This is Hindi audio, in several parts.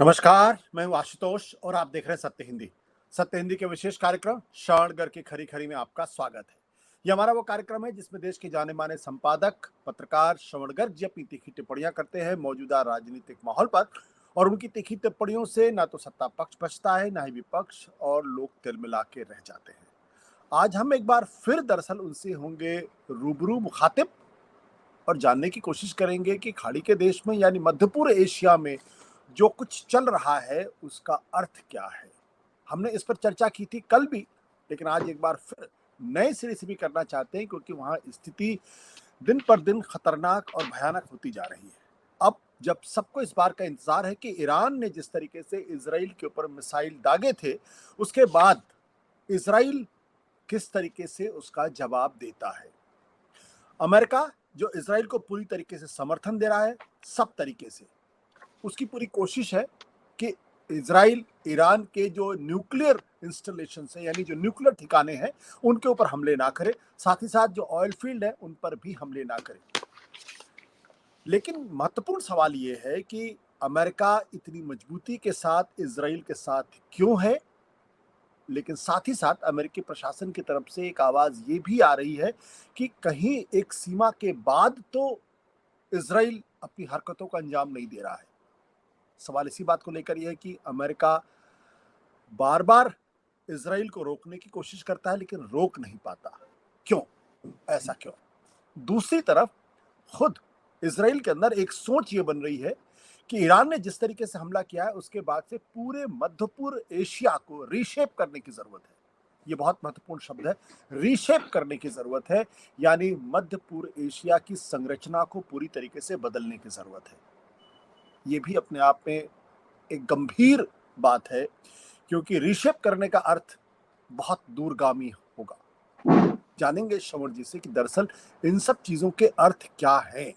नमस्कार, मैं हूँ आशुतोष और आप देख रहे हैं सत्य हिंदी। सत्य हिंदी के विशेष कार्यक्रम श्रवणगढ़ की खरी खरी में आपका स्वागत है। ये हमारा वो कार्यक्रम है जिसमें देश के जाने माने संपादक, पत्रकार श्रवणगढ़ जी अपनी तीखी टिप्पणियां करते हैं मौजूदा राजनीतिक माहौल पर। और उनकी तीखी टिप्पणियों से ना तो सत्ता पक्ष बचता है, ना ही विपक्ष, और लोग तिलमिला के रह जाते हैं। आज हम एक बार फिर दरअसल उनसे होंगे रूबरू, मुखातिब, और जानने की कोशिश करेंगे कि खाड़ी के देश में यानी मध्य पूर्व एशिया में जो कुछ चल रहा है उसका अर्थ क्या है। हमने इस पर चर्चा की थी कल भी, लेकिन आज एक बार फिर नए सिरे से भी करना चाहते हैं क्योंकि वहां स्थिति दिन पर दिन खतरनाक और भयानक होती जा रही है। अब जब सबको इस बार का इंतजार है कि ईरान ने जिस तरीके से इसराइल के ऊपर मिसाइल दागे थे, उसके बाद इसराइल किस तरीके से उसका जवाब देता है। अमेरिका जो इसराइल को पूरी तरीके से समर्थन दे रहा है, सब तरीके से उसकी पूरी कोशिश है कि इसराइल ईरान के जो न्यूक्लियर इंस्टॉलेशन है यानी जो न्यूक्लियर ठिकाने हैं उनके ऊपर हमले ना करे, साथ ही साथ जो ऑयल फील्ड है उन पर भी हमले ना करे। लेकिन महत्वपूर्ण सवाल ये है कि अमेरिका इतनी मजबूती के साथ इसराइल के साथ क्यों है। लेकिन साथ ही साथ अमेरिकी प्रशासन की तरफ से एक आवाज ये भी आ रही है कि कहीं एक सीमा के बाद तो इसराइल अपनी हरकतों का अंजाम नहीं दे रहा है। सवाल इसी बात को लेकर यह है कि अमेरिका बार बार इसराइल को रोकने की कोशिश करता है लेकिन रोक नहीं पाता। क्यों? ऐसा क्यों? दूसरी तरफ खुद इसराइल के अंदर एक सोच ये बन रही है कि ईरान ने जिस तरीके से हमला किया है उसके बाद से पूरे मध्य पूर्व एशिया को रीशेप करने की जरूरत है। ये बहुत महत्वपूर्ण शब्द है, रीशेप करने की जरूरत है, यानी मध्य पूर्व एशिया की संरचना को पूरी तरीके से बदलने की जरूरत है। ये भी अपने आप में एक गंभीर बात है क्योंकि रीशेप करने का अर्थ बहुत दूरगामी होगा। जानेंगे श्रवण जी से कि दरअसल इन सब चीजों के अर्थ क्या है,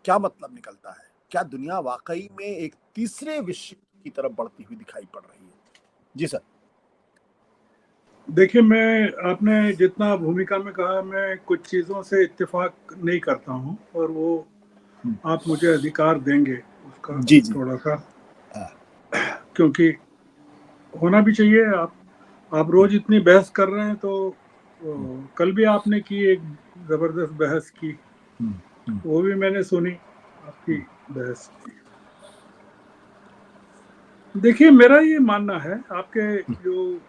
क्या मतलब निकलता है, क्या दुनिया वाकई में एक तीसरे विश्व की तरफ बढ़ती हुई दिखाई पड़ रही है। जी सर। देखिए, मैं आपने जितना भूमिका में कहा, मैं कुछ चीज़ों से इत्तेफाक नहीं करता हूँ और वो आप मुझे अधिकार देंगे उसका जी जी। थोड़ा सा, क्योंकि होना भी चाहिए। आप रोज इतनी बहस कर रहे हैं तो कल भी आपने की एक जबरदस्त बहस की, वो भी मैंने सुनी आपकी बहस। देखिए, मेरा ये मानना है, आपके जो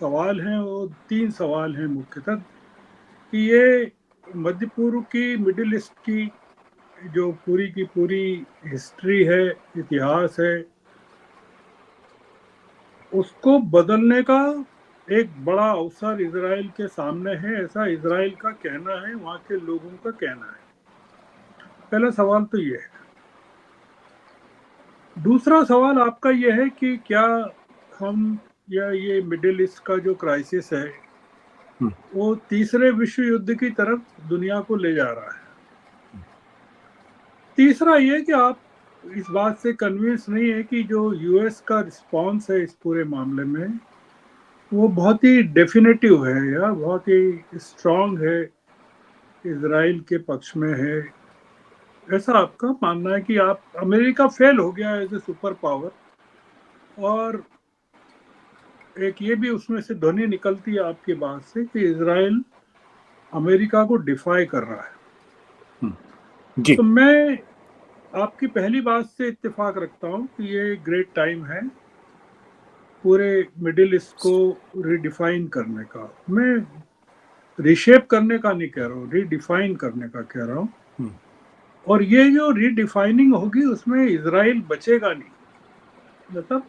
सवाल हैं वो 3 सवाल हैं मुख्यतः, कि ये मध्य पूर्व की, मिडिल ईस्ट की जो पूरी की पूरी हिस्ट्री है, इतिहास है, उसको बदलने का एक बड़ा अवसर इजराइल के सामने है, ऐसा इजराइल का कहना है, वहाँ के लोगों का कहना है। पहला सवाल तो ये है। दूसरा सवाल आपका ये है कि क्या हम, या ये मिडिल ईस्ट का जो क्राइसिस है वो तीसरे विश्व युद्ध की तरफ दुनिया को ले जा रहा है। तीसरा ये कि आप इस बात से कन्विंस नहीं है कि जो यूएस का रिस्पॉन्स है इस पूरे मामले में वो बहुत ही डेफिनेटिव है या बहुत ही स्ट्रांग है, इजराइल के पक्ष में है। ऐसा आपका मानना है कि आप, अमेरिका फेल हो गया एज ए सुपर पावर, और एक ये भी उसमें से ध्वनि निकलती है आपकी बात से कि इजराइल अमेरिका को डिफाई कर रहा है। जी। तो मैं आपकी पहली बात से इत्तेफाक रखता हूँ कि ये ग्रेट टाइम है पूरे मिडिल ईस्ट को रिडिफाइन करने का। मैं रिशेप करने का नहीं कह रहा हूँ, रिडिफाइन करने का कह रहा हूँ। और ये जो रिडिफाइनिंग होगी उसमें इजराइल बचेगा नहीं, मतलब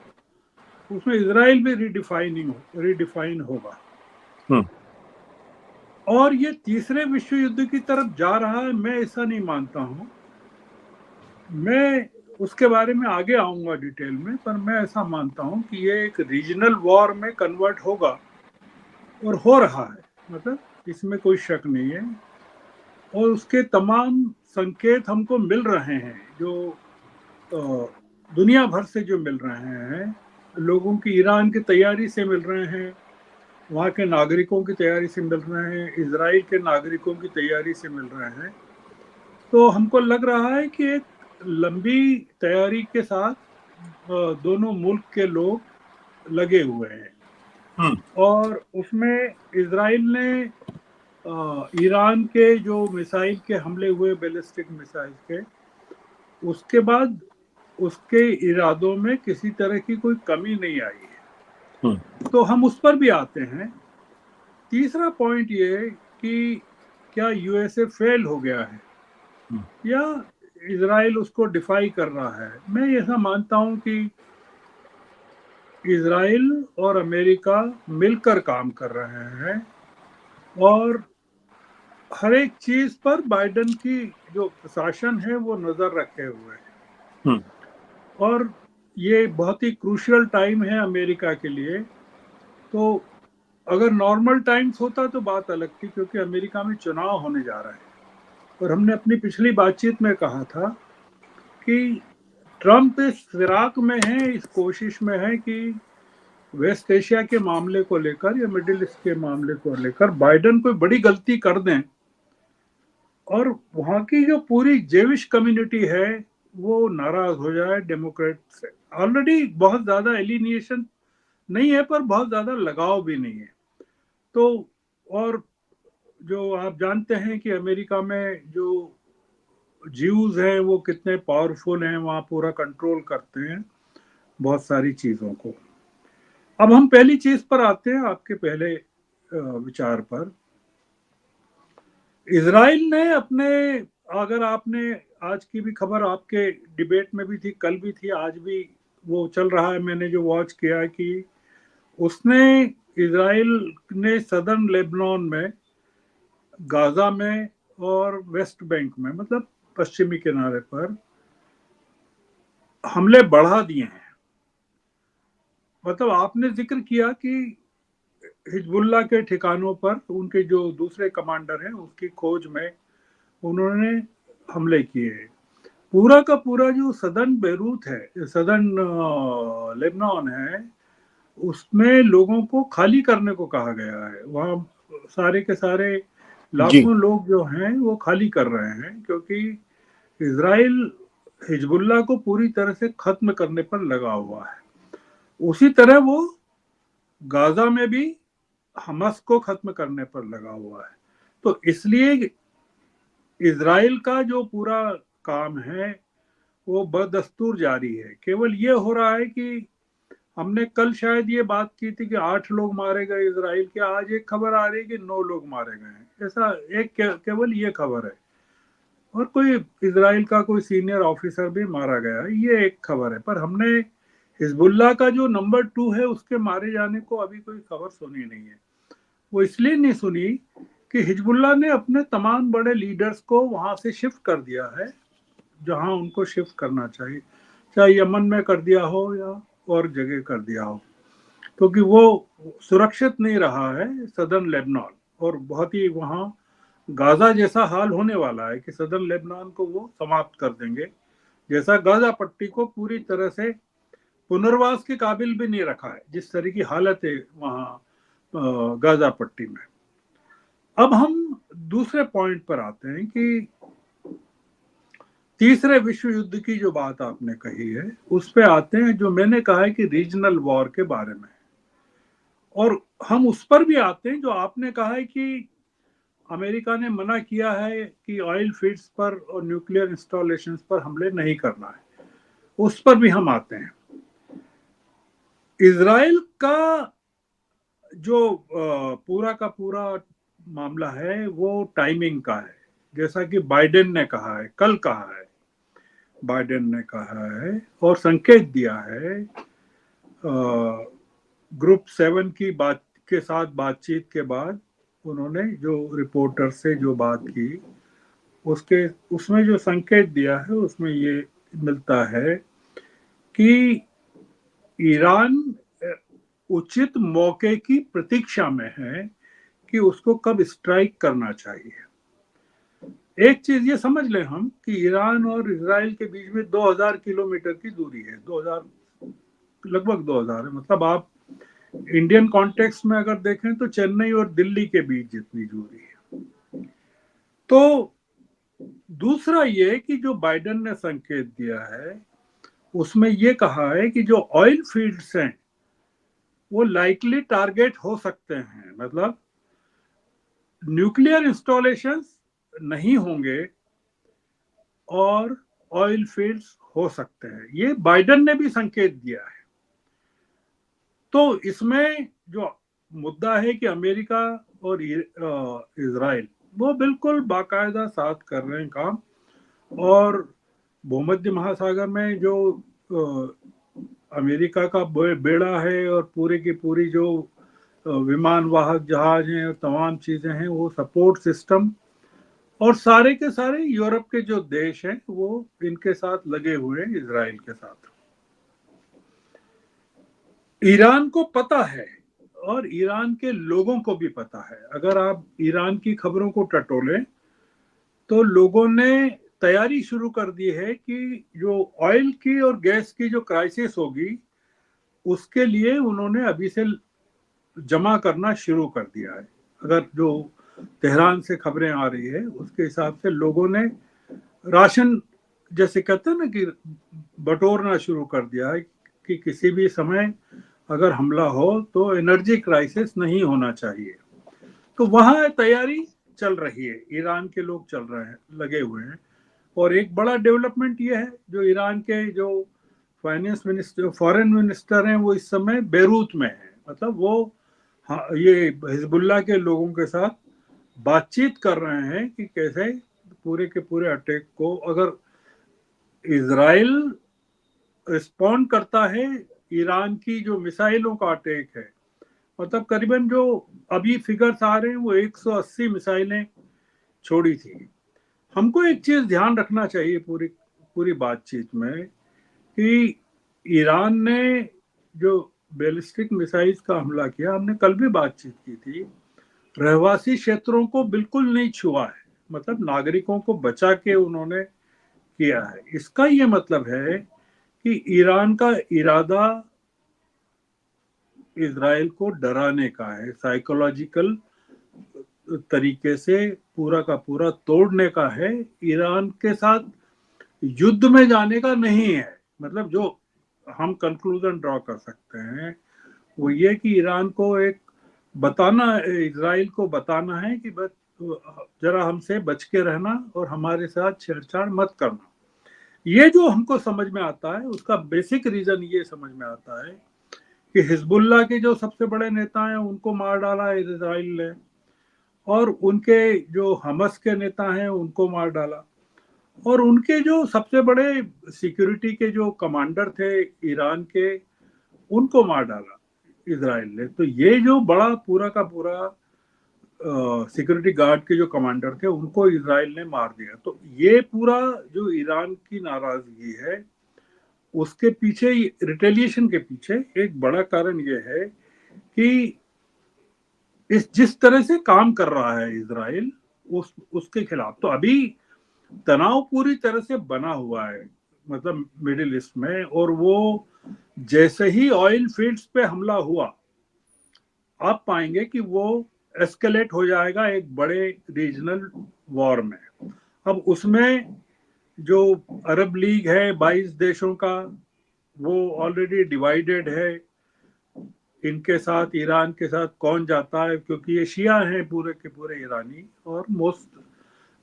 उसमें इजराइल भी रिडिफाइन होगा। और ये तीसरे विश्व युद्ध की तरफ जा रहा है, मैं ऐसा नहीं मानता हूँ। मैं उसके बारे में आगे आऊंगा डिटेल में, पर मैं ऐसा मानता हूँ कि ये एक रीजनल वॉर में कन्वर्ट होगा, और हो रहा है, मतलब इसमें कोई शक नहीं है। और उसके तमाम संकेत हमको मिल रहे हैं, जो दुनिया भर से जो मिल रहे हैं, लोगों की ईरान की तैयारी से मिल रहे हैं, वहाँ के नागरिकों की तैयारी से मिल रहे हैं, इजराइल के नागरिकों की तैयारी से मिल रहे हैं। तो हमको लग रहा है कि एक लंबी तैयारी के साथ दोनों मुल्क के लोग लगे हुए हैं। और उसमें इजराइल ने ईरान के जो मिसाइल के हमले हुए, बैलिस्टिक मिसाइल के, उसके बाद उसके इरादों में किसी तरह की कोई कमी नहीं आई है। तो हम उस पर भी आते हैं। तीसरा पॉइंट ये कि क्या यूएसए फेल हो गया है या इजराइल उसको डिफाई कर रहा है। मैं ऐसा मानता हूं कि इजराइल और अमेरिका मिलकर काम कर रहे हैं और हर एक चीज पर बाइडेन की जो प्रशासन है वो नजर रखे हुए है। और ये बहुत ही क्रूशियल टाइम है अमेरिका के लिए। तो अगर नॉर्मल टाइम्स होता तो बात अलग थी, क्योंकि अमेरिका में चुनाव होने जा रहा है। और हमने अपनी पिछली बातचीत में कहा था कि ट्रंप इस फिराक में है, इस कोशिश में है कि वेस्ट एशिया के मामले को लेकर या मिडिल ईस्ट के मामले को लेकर बाइडेन कोई बड़ी गलती कर दें और वहां की जो पूरी जेविश कम्युनिटी है वो नाराज हो जाए डेमोक्रेट से। ऑलरेडी बहुत ज्यादा एलिनिएशन नहीं है, पर बहुत ज्यादा लगाव भी नहीं है। तो और जो आप जानते हैं कि अमेरिका में जो ज्यूज हैं वो कितने पावरफुल हैं, वहाँ पूरा कंट्रोल करते हैं बहुत सारी चीज़ों को। अब हम पहली चीज पर आते हैं, आपके पहले विचार पर। इजराइल ने अपने, अगर आपने आज की भी खबर आपके डिबेट में भी थी, कल भी थी, आज भी वो चल रहा है, मैंने जो वॉच किया है, कि उसने, इजराइल ने सदर्न लेबनान में, गाजा में और वेस्ट बैंक में, मतलब पश्चिमी किनारे पर हमले बढ़ा दिए हैं। मतलब आपने जिक्र किया कि हिजबुल्ला के ठिकानों पर उनके जो दूसरे कमांडर हैं उसकी खोज में उन्होंने हमले किए हैं। पूरा का पूरा जो सदर्न बेरूत है, सदर्न लेबनान है, उसमें लोगों को खाली करने को कहा गया है। वहाँ सारे के सारे जी। लाखों लोग जो हैं वो खाली कर रहे हैं, क्योंकि इजराइल हिजबुल्ला को पूरी तरह से खत्म करने पर लगा हुआ है। उसी तरह वो गाजा में भी हमास को खत्म करने पर लगा हुआ है। तो इसलिए इजराइल का जो पूरा काम है वो बदस्तूर जारी है। केवल ये हो रहा है कि हमने कल शायद ये बात की थी कि 8 लोग मारे गए इजराइल के, आज एक खबर आ रही है कि 9 लोग मारे गए हैं। ऐसा एक केवल ये खबर है। और कोई इजराइल का कोई सीनियर ऑफिसर भी मारा गया है, ये एक खबर है। पर हमने हिजबुल्ला का जो नंबर 2 है उसके मारे जाने को अभी कोई खबर सुनी नहीं है। वो इसलिए नहीं सुनी कि हिजबुल्ला ने अपने तमाम बड़े लीडर्स को वहां से शिफ्ट कर दिया है जहां उनको शिफ्ट करना चाहिए, चाहे यमन में कर दिया हो या और जगह कर दिया हो, क्योंकि वो सुरक्षित नहीं रहा है सदर्न लेबनान। और बहुत ही वहाँ गाजा जैसा हाल होने वाला है कि सदर्न लेबनान को वो समाप्त कर देंगे, जैसा गाजा पट्टी को पूरी तरह से पुनर्वास के काबिल भी नहीं रखा है, जिस तरह की हालत है वहाँ गाजा पट्टी में। अब हम दूसरे पॉइंट पर आते हैं कि तीसरे विश्व युद्ध की जो बात आपने कही है उस पे आते हैं, जो मैंने कहा है कि रीजनल वॉर के बारे में। और हम उस पर भी आते हैं जो आपने कहा है कि अमेरिका ने मना किया है कि ऑयल फील्ड्स पर और न्यूक्लियर इंस्टॉलेशंस पर हमले नहीं करना है। उस पर भी हम आते हैं। इजराइल का जो पूरा का पूरा मामला है वो टाइमिंग का है। जैसा कि बाइडेन ने कहा है, कल कहा है, बाइडेन ने कहा है और संकेत दिया है ग्रुप 7 की बात के साथ बातचीत के बाद। उन्होंने जो रिपोर्टर से जो बात की उसके उसमें जो संकेत दिया है उसमें ये मिलता है कि ईरान उचित मौके की प्रतीक्षा में है कि उसको कब स्ट्राइक करना चाहिए। एक चीज ये समझ लें हम कि ईरान और इजराइल के बीच में 2000 किलोमीटर की दूरी है। 2000, लगभग 2000 है। मतलब आप इंडियन कॉन्टेक्स्ट में अगर देखें तो चेन्नई और दिल्ली के बीच जितनी दूरी है। तो दूसरा ये कि जो बाइडेन ने संकेत दिया है उसमें ये कहा है कि जो ऑयल फील्ड्स हैं वो लाइकली टारगेट हो सकते हैं, मतलब न्यूक्लियर इंस्टॉलेशंस नहीं होंगे और ऑयल फील्ड्स हो सकते हैं। ये बाइडेन ने भी संकेत दिया है। तो इसमें जो मुद्दा है कि अमेरिका और इजराइल वो बिल्कुल बाकायदा साथ कर रहे हैं काम, और भूमध्य महासागर में जो अमेरिका का बेड़ा है और पूरी की पूरी जो विमान वाहक जहाज हैं और तमाम चीजें हैं, वो सपोर्ट सिस्टम और सारे के सारे यूरोप के जो देश हैं वो इनके साथ लगे हुए हैं, इजराइल के साथ। ईरान को पता है और ईरान के लोगों को भी पता है। अगर आप ईरान की खबरों को टटोलें तो लोगों ने तैयारी शुरू कर दी है कि जो ऑयल की और गैस की जो क्राइसिस होगी उसके लिए उन्होंने अभी से जमा करना शुरू कर दिया है। अगर जो तेहरान से खबरें आ रही है उसके हिसाब से लोगों ने राशन, जैसे कहते हैं ना कि बटोरना शुरू कर दिया है कि किसी भी समय अगर हमला हो तो एनर्जी क्राइसिस नहीं होना चाहिए। तो वहां तैयारी चल रही है, ईरान के लोग चल रहे हैं, लगे हुए हैं। और एक बड़ा डेवलपमेंट ये है, जो ईरान के जो फाइनेंस मिनिस्टर, फॉरेन मिनिस्टर हैं, वो इस समय बेरूत में है। मतलब वो ये हिजबुल्लाह के लोगों के साथ बातचीत कर रहे हैं कि कैसे पूरे के पूरे अटैक को, अगर इजराइल रिस्पॉन्ड करता है ईरान की जो मिसाइलों का अटैक है, मतलब करीबन जो अभी फिगर्स आ रहे हैं वो 180 मिसाइलें छोड़ी थी। हमको एक चीज ध्यान रखना चाहिए पूरी पूरी बातचीत में कि ईरान ने जो बैलिस्टिक मिसाइल्स का हमला किया, हमने कल भी बातचीत की थी, रहवासी क्षेत्रों को बिल्कुल नहीं छुआ है, मतलब नागरिकों को बचा के उन्होंने किया है। इसका ये मतलब है कि ईरान का इरादा इजराइल को डराने का है, साइकोलॉजिकल तरीके से पूरा का पूरा तोड़ने का है। ईरान के साथ युद्ध में जाने का नहीं है। मतलब जो हम कंक्लूजन ड्रॉ कर सकते हैं वो ये कि ईरान को एक बताना, इजराइल को बताना है कि बस जरा हमसे बच के रहना और हमारे साथ छेड़छाड़ मत करना। ये जो हमको समझ में आता है, उसका बेसिक रीजन ये समझ में आता है कि हिजबुल्लाह के जो सबसे बड़े नेता हैं उनको मार डाला है इजराइल ने, और उनके जो हमस के नेता हैं उनको मार डाला, और उनके जो सबसे बड़े सिक्योरिटी के जो कमांडर थे ईरान के, उनको मार डाला इजराइल ने। तो ये जो बड़ा पूरा का पूरा सिक्योरिटी गार्ड के जो कमांडर थे उनको इजराइल ने मार दिया। तो ये पूरा जो ईरान की नाराजगी है उसके पीछे, रिटेलिएशन के पीछे एक बड़ा कारण ये है कि इस जिस तरह से काम कर रहा है इजराइल उसके खिलाफ, तो अभी तनाव पूरी तरह से बना हुआ है, मतलब मिडिल ईस्ट में। और वो जैसे ही ऑयल फील्ड्स पे हमला हुआ, आप पाएंगे कि वो एस्केलेट हो जाएगा एक बड़े रीजनल वॉर में। अब उसमें जो अरब लीग है 22 देशों का, वो ऑलरेडी डिवाइडेड है। इनके साथ, ईरान के साथ कौन जाता है, क्योंकि ये शिया हैं पूरे के पूरे ईरानी, और मोस्ट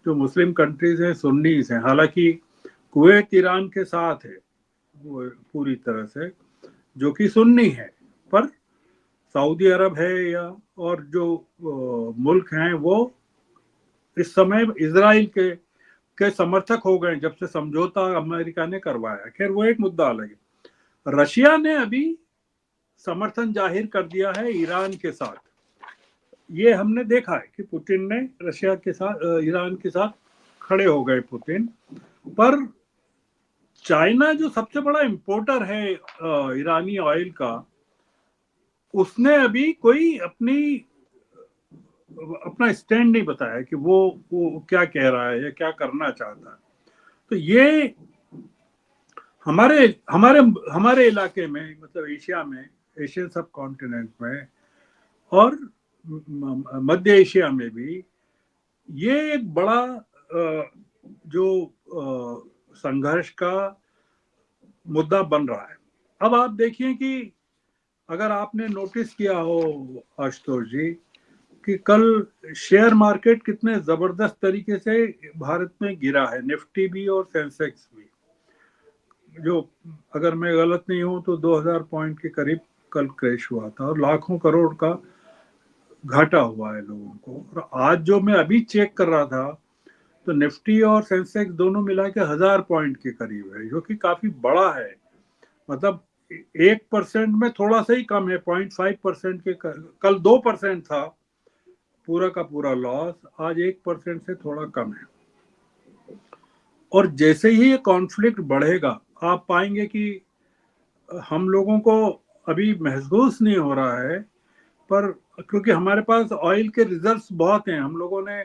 जो मुस्लिम कंट्रीज हैं सुन्नीस हैं। हालांकि कुवैत ईरान के साथ है वो पूरी तरह से, जो कि सुन्नी है, पर सऊदी अरब है या और जो मुल्क हैं वो इस समय इजराइल के समर्थक हो गए जब से समझौता अमेरिका ने करवाया। खैर वो एक मुद्दा अलग है। रशिया ने अभी समर्थन जाहिर कर दिया है ईरान के साथ। ये हमने देखा है कि पुतिन ने रशिया के साथ, ईरान के साथ खड़े हो गए पुतिन। पर चाइना जो सबसे बड़ा इंपोर्टर है ईरानी ऑयल का, उसने अभी कोई अपना स्टैंड नहीं बताया कि वो क्या कह रहा है या क्या करना चाहता है। तो ये हमारे हमारे हमारे इलाके में, मतलब एशिया में, एशियन सब कॉन्टिनेंट में और मध्य एशिया में भी ये एक बड़ा जो संघर्ष का मुद्दा बन रहा है। अब आप देखिए कि अगर आपने नोटिस किया हो आशुतोष जी कि कल शेयर मार्केट कितने जबरदस्त तरीके से भारत में गिरा है, निफ्टी भी और सेंसेक्स भी, जो अगर मैं गलत नहीं हूं तो 2000 पॉइंट के करीब कल क्रैश हुआ था और लाखों करोड़ का घाटा हुआ है लोगों को। और आज जो मैं अभी चेक कर रहा था तो निफ्टी और सेंसेक्स दोनों मिला के 1000 पॉइंट के करीब है, जो कि काफी बड़ा है। मतलब 1% में थोड़ा सा ही कम है, 0.5% के कल 2% था पूरा का पूरा लॉस, आज 1% से थोड़ा कम है। और जैसे ही ये कॉन्फ्लिक्ट बढ़ेगा आप पाएंगे कि हम लोगों को अभी महसूस नहीं हो रहा है, पर क्योंकि हमारे पास ऑयल के रिजर्व्स बहुत हैं, हम लोगों ने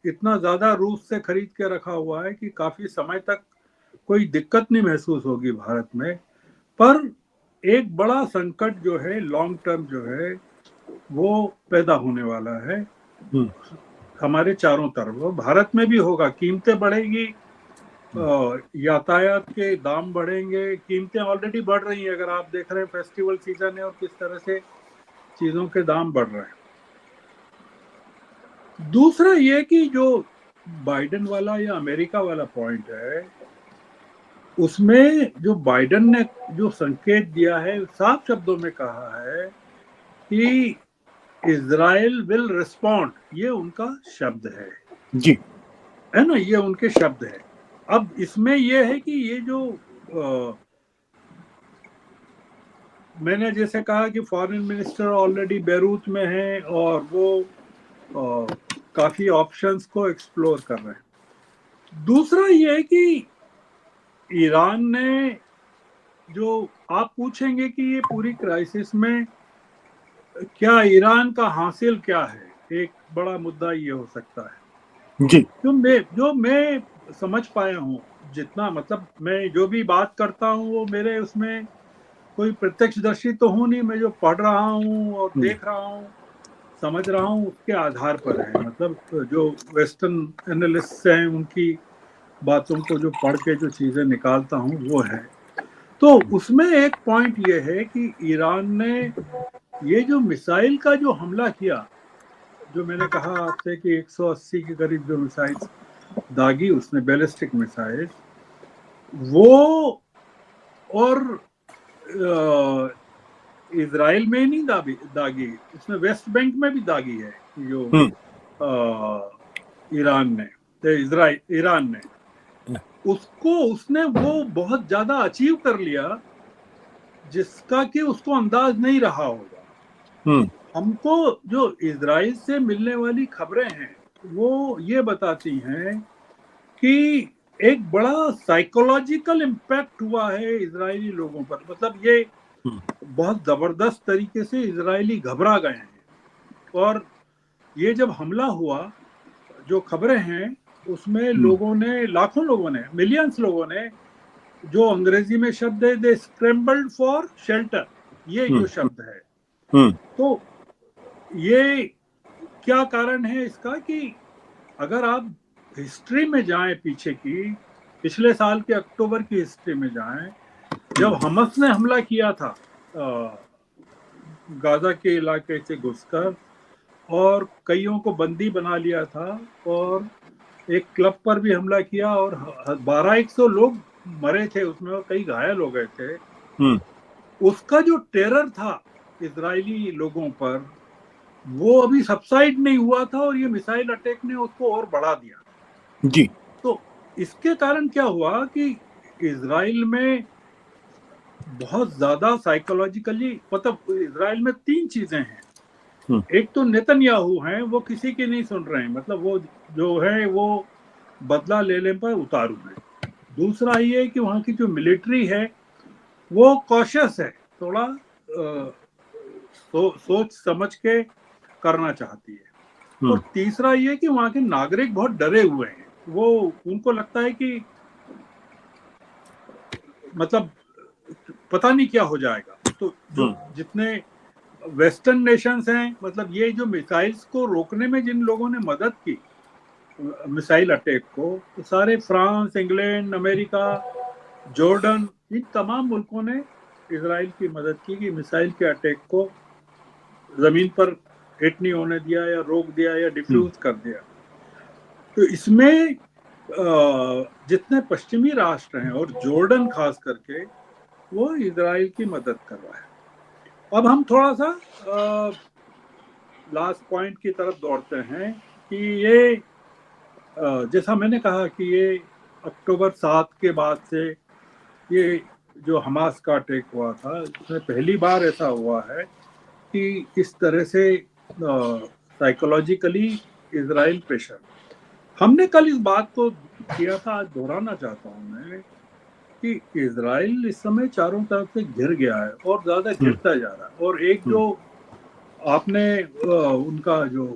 इतना ज्यादा रूस से खरीद के रखा हुआ है कि काफी समय तक कोई दिक्कत नहीं महसूस होगी भारत में। पर एक बड़ा संकट जो है लॉन्ग टर्म जो है वो पैदा होने वाला है हमारे चारों तरफ, वो भारत में भी होगा। कीमतें बढ़ेगी, यातायात के दाम बढ़ेंगे, कीमतें ऑलरेडी बढ़ रही हैं। अगर आप देख रहे हैं फेस्टिवल सीजन है और किस तरह से चीजों के दाम बढ़ रहे हैं। दूसरा ये कि जो बाइडेन वाला या अमेरिका वाला पॉइंट है, उसमें जो बाइडेन ने जो संकेत दिया है, साफ शब्दों में कहा है कि इजराइल विल रिस्पॉन्ड, ये उनका शब्द है जी। है ना, ये उनके शब्द है। अब इसमें ये है कि ये जो मैंने जैसे कहा कि फॉरेन मिनिस्टर ऑलरेडी बेरूत में है और वो काफी ऑप्शंस को एक्सप्लोर कर रहे हैं। दूसरा ये है कि ईरान ने, जो आप पूछेंगे कि ये पूरी क्राइसिस में क्या ईरान का हासिल क्या है, एक बड़ा मुद्दा ये हो सकता है। जी। जो मैं समझ पाया हूँ, जितना मतलब मैं जो भी बात करता हूँ वो मेरे उसमें कोई प्रत्यक्षदर्शी तो हूँ नहीं, मैं जो पढ़ रहा हूँ और देख रहा हूँ समझ रहा हूँ उसके आधार पर है। मतलब जो वेस्टर्न एनालिस्ट हैं उनकी बातों को जो पढ़ के जो चीजें निकालता हूँ वो है। तो उसमें एक पॉइंट ये है कि ईरान ने ये जो मिसाइल का जो हमला किया, जो मैंने कहा आपसे कि 180 के करीब जो मिसाइल दागी उसने, बैलिस्टिक मिसाइल, वो और इजराइल में ही नहीं दागी, उसने वेस्ट बैंक में भी दागी है जो ईरान ने, ईरान ने उसको, उसने वो बहुत ज्यादा अचीव कर लिया जिसका कि उसको अंदाज नहीं रहा होगा। हमको जो इजराइल से मिलने वाली खबरें हैं वो ये बताती हैं कि एक बड़ा साइकोलॉजिकल इम्पैक्ट हुआ है इजरायली लोगों पर। मतलब ये बहुत जबरदस्त तरीके से इजरायली घबरा गए हैं। और ये जब हमला हुआ, जो खबरें हैं उसमें लोगों ने, लाखों लोगों ने, मिलियंस लोगों ने, जो अंग्रेजी में शब्द है दे स्क्रैम्बल्ड फॉर शेल्टर, ये जो शब्द है। तो ये क्या कारण है इसका कि अगर आप हिस्ट्री में जाएं पीछे की, पिछले साल के अक्टूबर की हिस्ट्री में जाएं, जब हमास ने हमला किया था गाजा के इलाके से घुसकर और कईयों को बंदी बना लिया था और एक क्लब पर भी हमला किया और 1200 लोग मरे थे उसमें और कई घायल हो गए थे। उसका जो टेरर था इजरायली लोगों पर, वो अभी सबसाइड नहीं हुआ था और ये मिसाइल अटैक ने उसको और बढ़ा दिया। जी। तो इसके कारण क्या हुआ कि इजराइल में बहुत ज्यादा साइकोलॉजिकली, मतलब इजराइल में तीन चीजें हैं। एक तो नेतन्याहू हैं, वो किसी की नहीं सुन रहे हैं, मतलब वो जो है वो बदला लेने पर उतारू है। दूसरा ये कि वहाँ की जो मिलिट्री है वो कॉशियस है, थोड़ा सोच समझ के करना चाहती है। और तीसरा ये कि वहाँ के नागरिक बहुत डरे हुए हैं, वो उनको लगता है कि मतलब पता नहीं क्या हो जाएगा। तो जो जितने वेस्टर्न नेशंस हैं, मतलब ये जो मिसाइल्स को रोकने में जिन लोगों ने मदद की, मिसाइल अटैक को, तो सारे फ्रांस, इंग्लैंड, अमेरिका, जॉर्डन, इन तमाम मुल्कों ने इजराइल की मदद की कि मिसाइल के अटैक को जमीन पर हिट नहीं होने दिया या रोक दिया या डिफ्यूज कर दिया। तो इसमें जितने पश्चिमी राष्ट्र हैं और जॉर्डन खास करके, वो इजराइल की मदद कर रहा है। अब हम थोड़ा सा लास्ट पॉइंट की तरफ दौड़ते हैं कि ये जैसा मैंने कहा कि ये अक्टूबर 7 के बाद से ये जो हमास का अटैक हुआ था, इसमें पहली बार ऐसा हुआ है कि इस तरह से साइकोलॉजिकली इजराइल प्रेशर। हमने कल इस बात को किया था, आज दोहराना चाहता हूं मैं कि इजराइल इस समय चारों तरफ से घिर गया है और ज्यादा घिरता जा रहा है। और एक जो आपने उनका जो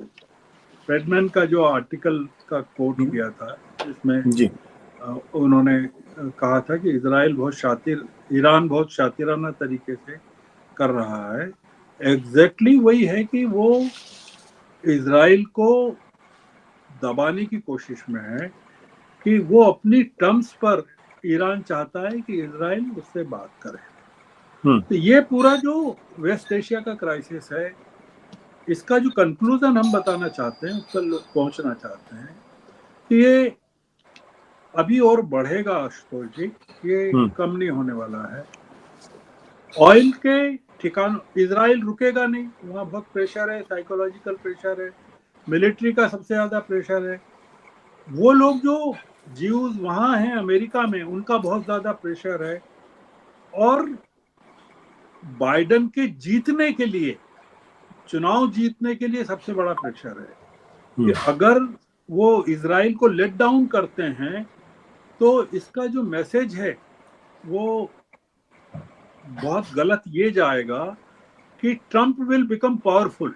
फ्रेडमैन का जो आर्टिकल का कोट किया था, इसमें जी उन्होंने कहा था कि ईरान बहुत शातिराना तरीके से कर रहा है। एग्जैक्टली वही है कि वो इजराइल को दबाने की कोशिश में है कि वो अपनी टर्म्स पर, ईरान चाहता है कि इजराइल उससे बात करे। तो ये पूरा जो वेस्ट एशिया का क्राइसिस है, इसका जो कंक्लूजन हम बताना चाहते हैं, उस पर पहुंचना चाहते हैं कि ये अभी और बढ़ेगा आशुतोष जी, ये कम नहीं होने वाला है। ऑयल के ठिकान, इजराइल रुकेगा नहीं, वहां बहुत प्रेशर है, साइकोलॉजिकल प्रेशर है, मिलिट्री का सबसे ज्यादा प्रेशर है। वो लोग जो ज्यूज वहां हैं अमेरिका में, उनका बहुत ज्यादा प्रेशर है। और बाइडेन के जीतने के लिए, चुनाव जीतने के लिए सबसे बड़ा प्रेशर है कि अगर वो इजराइल को लेट डाउन करते हैं तो इसका जो मैसेज है वो बहुत गलत ये जाएगा कि ट्रंप विल बिकम पावरफुल।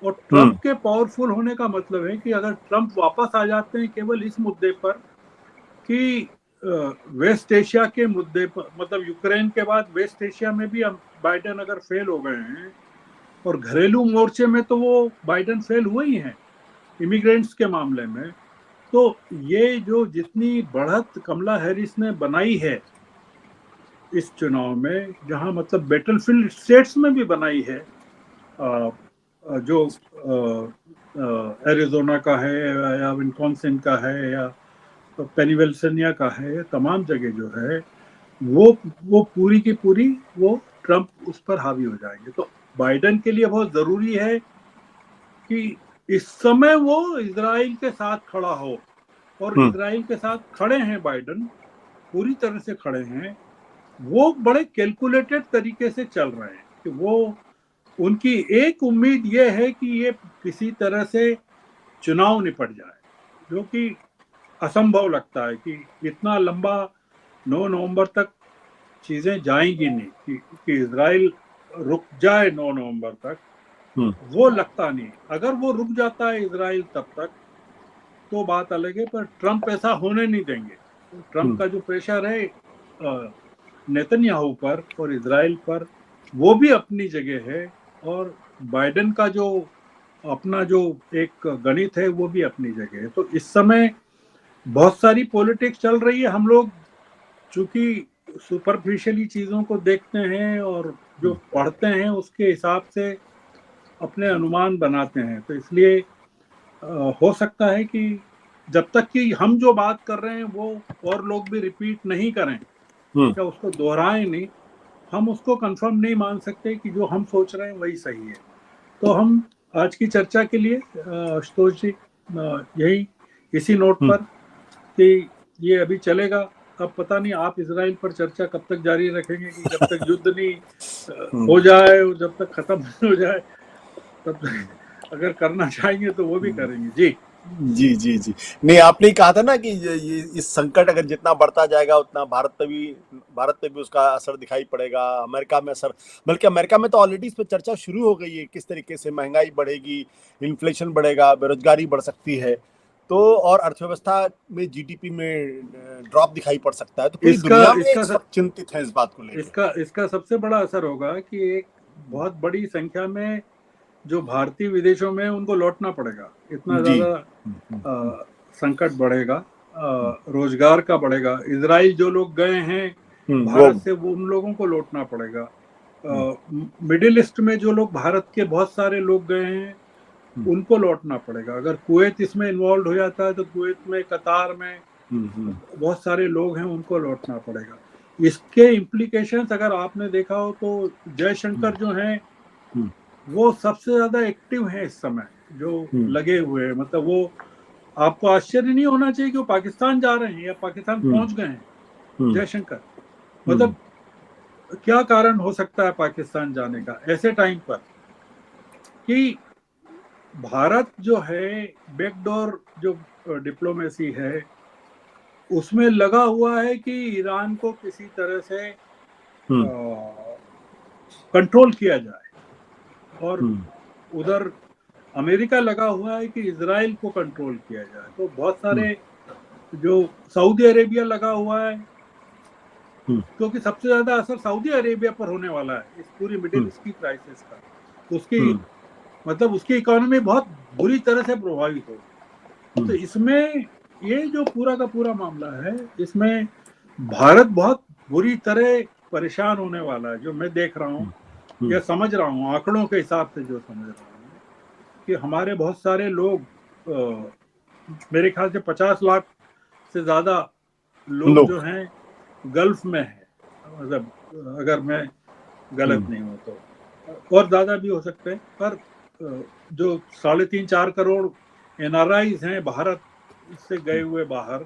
और ट्रंप के पावरफुल होने का मतलब है कि अगर ट्रंप वापस आ जाते हैं केवल इस मुद्दे पर कि वेस्ट एशिया के मुद्दे पर, मतलब यूक्रेन के बाद वेस्ट एशिया में भी बाइडेन अगर फेल हो गए हैं, और घरेलू मोर्चे में तो वो बाइडेन फेल हुए ही हैं इमिग्रेंट्स के मामले में, तो ये जो जितनी बढ़त कमला हैरिस ने बनाई है इस चुनाव में, जहां मतलब बैटलफील्ड स्टेट्स में भी बनाई है, जो एरिजोना का है या विस्कॉन्सिन का है या पेनिसिल्वेनिया का है, तमाम जगह जो है वो पूरी की पूरी वो ट्रंप उस पर हावी हो जाएंगे। तो बाइडेन के लिए बहुत जरूरी है कि इस समय वो इजराइल के साथ खड़ा हो, और इजराइल के साथ खड़े हैं बाइडेन, पूरी तरह से खड़े हैं। वो बड़े कैलकुलेटेड तरीके से चल रहे हैं कि वो, उनकी एक उम्मीद ये है कि ये किसी तरह से चुनाव निपट जाए, जो कि असंभव लगता है कि इतना लंबा 9 नवंबर तक चीजें जाएंगी नहीं कि इजराइल रुक जाए 9 नवंबर तक, वो लगता नहीं। अगर वो रुक जाता है इजराइल तब तक तो बात अलग है, पर ट्रंप ऐसा होने नहीं देंगे। ट्रंप का जो प्रेशर है नेतन्याहू पर और इजराइल पर, वो भी अपनी जगह है, और बाइडेन का जो अपना जो एक गणित है वो भी अपनी जगह है। तो इस समय बहुत सारी पॉलिटिक्स चल रही है। हम लोग चूंकि सुपरफिशियली चीजों को देखते हैं और जो पढ़ते हैं उसके हिसाब से अपने अनुमान बनाते हैं, तो इसलिए हो सकता है कि जब तक कि हम जो बात कर रहे हैं वो और लोग भी रिपीट नहीं करें या उसको दोहराएं नहीं, हम उसको कंफर्म नहीं मान सकते कि जो हम सोच रहे हैं वही सही है। तो हम आज की चर्चा के लिए आशुतोष जी यही इसी नोट पर कि ये अभी चलेगा। अब पता नहीं आप इजराइल पर चर्चा कब तक जारी रखेंगे, कि जब तक युद्ध नहीं हो जाए और जब तक खत्म नहीं हो जाए, तब तक अगर करना चाहेंगे तो वो भी करेंगे। जी जी जी जी। नहीं, आपने ही कहा था ना कि ये इस संकट अगर जितना बढ़ता जाएगा उतना भारत पे भी उसका असर दिखाई पड़ेगा, अमेरिका में असर, बल्कि अमेरिका में तो ऑलरेडी इस पर चर्चा शुरू हो गई है किस तरीके से महंगाई बढ़ेगी, इन्फ्लेशन बढ़ेगा, बेरोजगारी बढ़ सकती है, तो और अर्थव्यवस्था में जीडीपी में ड्रॉप दिखाई पड़ सकता है। तो पूरी इसका दुनिया में इसका इस वक्त चिंतित है इस बात को लेकर। इसका इसका सबसे बड़ा असर होगा कि एक बहुत बड़ी संख्या में जो भारतीय विदेशों में उनको लौटना पड़ेगा, इतना जी। ज़्यादा संकट बढ़ेगा, रोजगार का बढ़ेगा। इजराइल जो लोग गए हैं वो भारत से, वो उन लोगों को लौटना पड़ेगा। मिडिल ईस्ट में जो लोग भारत के बहुत सारे लोग गए हैं उनको लौटना पड़ेगा। अगर कुवैत इसमें इन्वॉल्व हो जाता है तो कुवैत में, कतार में बहुत सारे लोग हैं, उनको लौटना पड़ेगा। इसके इम्प्लीकेशंस अगर आपने देखा हो तो जयशंकर जो हैं वो सबसे ज्यादा एक्टिव हैं इस समय, जो लगे हुए हैं। मतलब वो, आपको आश्चर्य नहीं होना चाहिए कि वो पाकिस्तान जा रहे हैं या पाकिस्तान पहुंच गए हैं जयशंकर। मतलब क्या कारण हो सकता है पाकिस्तान जाने का ऐसे टाइम पर, कि भारत जो है बैकडोर जो डिप्लोमेसी है उसमें लगा हुआ है कि ईरान को किसी तरह से कंट्रोल किया जाए, और उधर अमेरिका लगा हुआ है कि इजराइल को कंट्रोल किया जाए। तो बहुत सारे, जो सऊदी अरेबिया लगा हुआ है, क्योंकि सबसे ज्यादा असर सऊदी अरेबिया पर होने वाला है इस पूरी मिडिल ईस्ट की क्राइसिस का। उसकी मतलब उसकी इकोनॉमी बहुत बुरी तरह से प्रभावित होगी। तो इसमें ये जो पूरा का पूरा मामला है, इसमें भारत बहुत बुरी तरह परेशान होने वाला है, जो मैं देख रहा हूँ या समझ रहा हूँ आंकड़ों के हिसाब से जो समझ रहा हूँ, कि हमारे बहुत सारे लोग, मेरे ख्याल से 50 लाख से ज्यादा लोग जो हैं गल्फ में हैं। मतलब अगर मैं गलत नहीं हूँ तो, और ज्यादा भी हो सकते हैं, पर जो 3.5-4 करोड़ NRIs हैं भारत से गए हुए बाहर,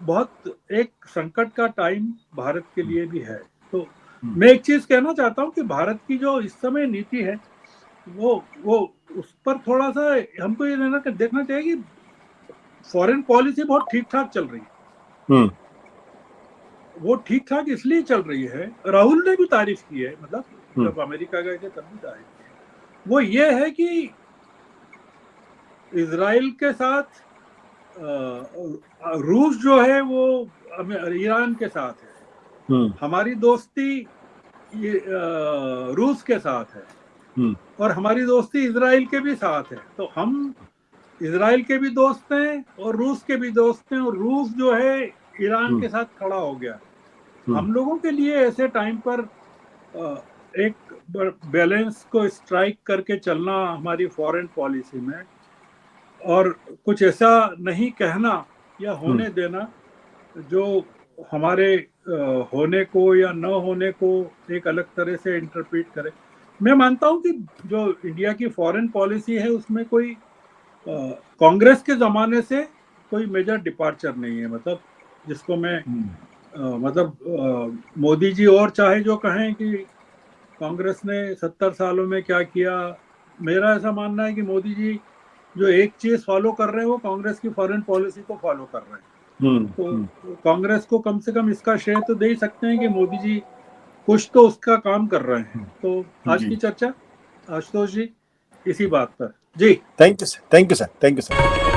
बहुत एक संकट का टाइम भारत के लिए भी है। तो मैं एक चीज कहना चाहता हूँ कि भारत की जो इस समय नीति है, वो उस पर थोड़ा सा हमको ये देखना चाहिए कि फॉरेन पॉलिसी बहुत ठीक ठाक चल रही है। वो ठीक ठाक इसलिए चल रही है, राहुल ने भी तारीफ की है, मतलब जब अमेरिका गए थे तब भी तारीफ की है, वो ये है कि इजराइल के साथ रूस जो है वो ईरान के साथ है, हमारी दोस्ती रूस के साथ है, और हमारी दोस्ती इजराइल के भी साथ है। तो हम इजराइल के भी दोस्त हैं और रूस के भी दोस्त हैं, और रूस जो है ईरान के साथ खड़ा हो गया। हम लोगों के लिए ऐसे टाइम पर एक बैलेंस को स्ट्राइक करके चलना हमारी फॉरेन पॉलिसी में, और कुछ ऐसा नहीं कहना या होने देना जो हमारे होने को या न होने को एक अलग तरह से इंटरप्रेट करे। मैं मानता हूं कि जो इंडिया की फॉरेन पॉलिसी है उसमें कोई कांग्रेस के जमाने से कोई मेजर डिपार्चर नहीं है। मतलब जिसको मैं मोदी जी और चाहे जो कहें कि कांग्रेस ने 70 सालों में क्या किया, मेरा ऐसा मानना है कि मोदी जी जो एक चीज फॉलो कर रहे हैं वो कांग्रेस की फॉरेन पॉलिसी को फॉलो कर रहे हैं। तो कांग्रेस को कम से कम इसका श्रेय तो दे ही सकते हैं कि मोदी जी कुछ तो उसका काम कर रहे हैं। तो आज की चर्चा आशुतोष जी इसी बात पर। जी thank you sir, thank you sir, thank you sir.